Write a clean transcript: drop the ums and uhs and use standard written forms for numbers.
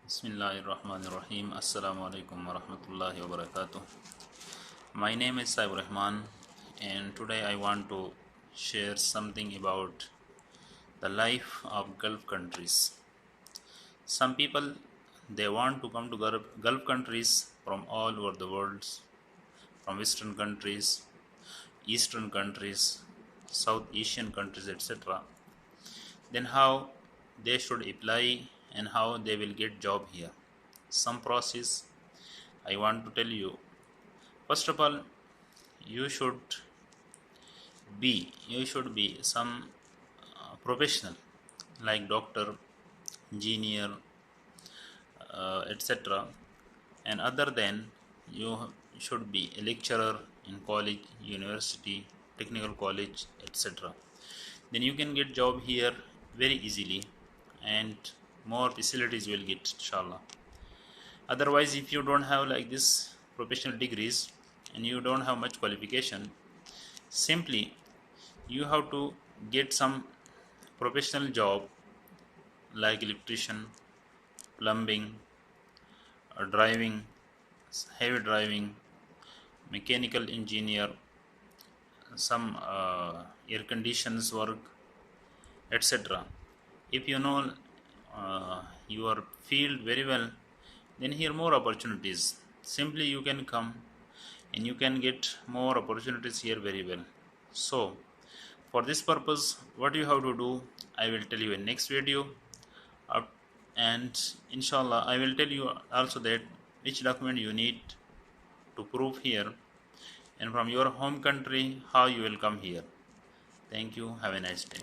Bismillahirrahmanirrahim. Assalamu alaikum warahmatullahi wabarakatuh. My name is Saib Rahman, and today I want to share something about the life of Gulf countries. Some people they want to come to Gulf countries from all over the world, from Western countries, Eastern countries, South Asian countries, etc. Then how they should apply and how they will get job here. Some process I want to tell you. First of all, you should you should be some professional like doctor, engineer, etc. And other than you should be a lecturer in college, university, technical college, etc. Then you can get job here very easily, and more facilities will get, inshallah. Otherwise, if you don't have like this professional degrees and you don't have much qualification, simply you have to get some professional job like electrician, plumbing, or driving, heavy driving, mechanical engineer, some air conditions work, etc. If you know your field very well, then here more opportunities. Simply you can come and you can get more opportunities here very well. So for this purpose, what you have to do, I will tell you in next video. Up- and inshallah I will tell you also that which document you need to prove here, and from your home country how you will come here. Thank you. Have a nice day.